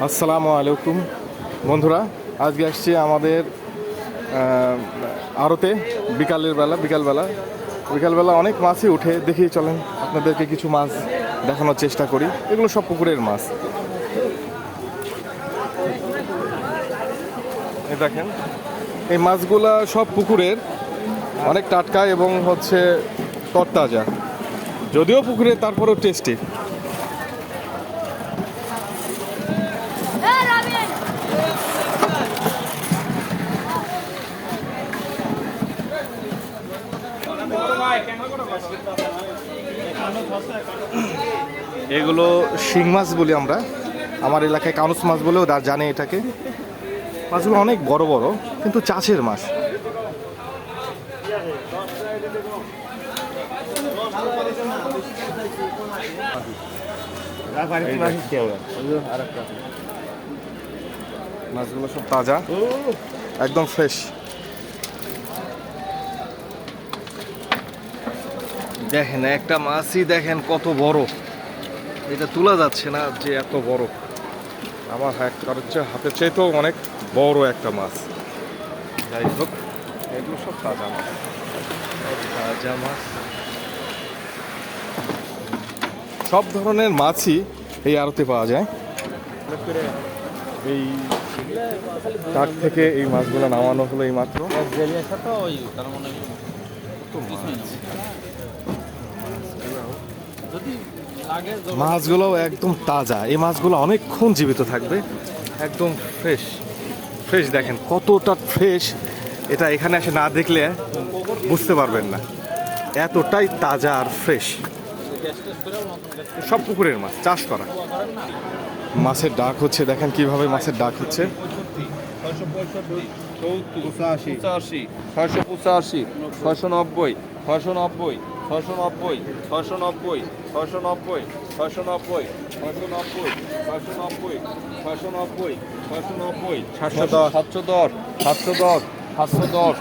আসসালামু আলাইকুম বন্ধুরা, আজকে আসছি আমাদের আড়তে বিকালবেলা অনেক মাছই উঠে। দেখি চলেন আপনাদেরকে কিছু মাছ দেখানোর চেষ্টা করি। এগুলো সব পুকুরের মাছ। এই দেখেন, এই মাছগুলা সব পুকুরের, অনেক টাটকা এবং হচ্ছে তরতাজা। যদিও পুকুরে, তারপরেও টেস্টি। এগুলো শিং মাছ বলি আমরা, আমার এলাকায় কানুস মাছ বলেও জানে এটাকে। মাছগুলো অনেক বড় বড়, কিন্তু চাষের মাছ। মাছগুলো সব তাজা, একদম ফ্রেশ। দেখেন একটা মাছই, দেখেন কত বড়। এটা তোলা যাচ্ছে না যে এত বড়। আমার হাতের চাইতেও অনেক বড় একটা মাছ। যাই হোক, এগুলো সব তাজা মাছ। সব ধরনের মাছই এই আড়তে পাওয়া যায়। এই তার থেকে এই মাছগুলো নামানো হলো এই মাত্র। মাছগুলো একদম তাজা। এই মাছগুলো অনেকক্ষণ জীবিত থাকবে, একদম ফ্রেশ ফ্রেশ। দেখেন কতটা ফ্রেশ, এটা এখানে এসে না দেখলে বুঝতে পারবেন না। এতটাই তাজা আর ফ্রেশ। সব পুকুরের মাছ, চাষ করা। মাছের ডাক হচ্ছে, দেখেন কিভাবে মাছের ডাক হচ্ছে। 685, 685, 690, 690, 690, 690, 690, 690, 690, 690, 690, 690, 710, 710, 710, 710,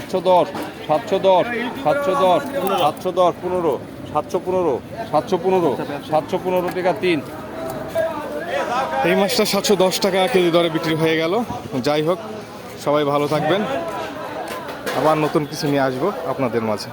710, 710, 710, 710, 15, 715, 715, 715 টাকা 3। এই মাছটা 710 টাকা কেজি দরে বিক্রি হয়ে গেল। যাই হোক, সবাই ভালো থাকবেন। আবার নতুন কিছু নিয়ে আসবো আপনাদের মাঝে।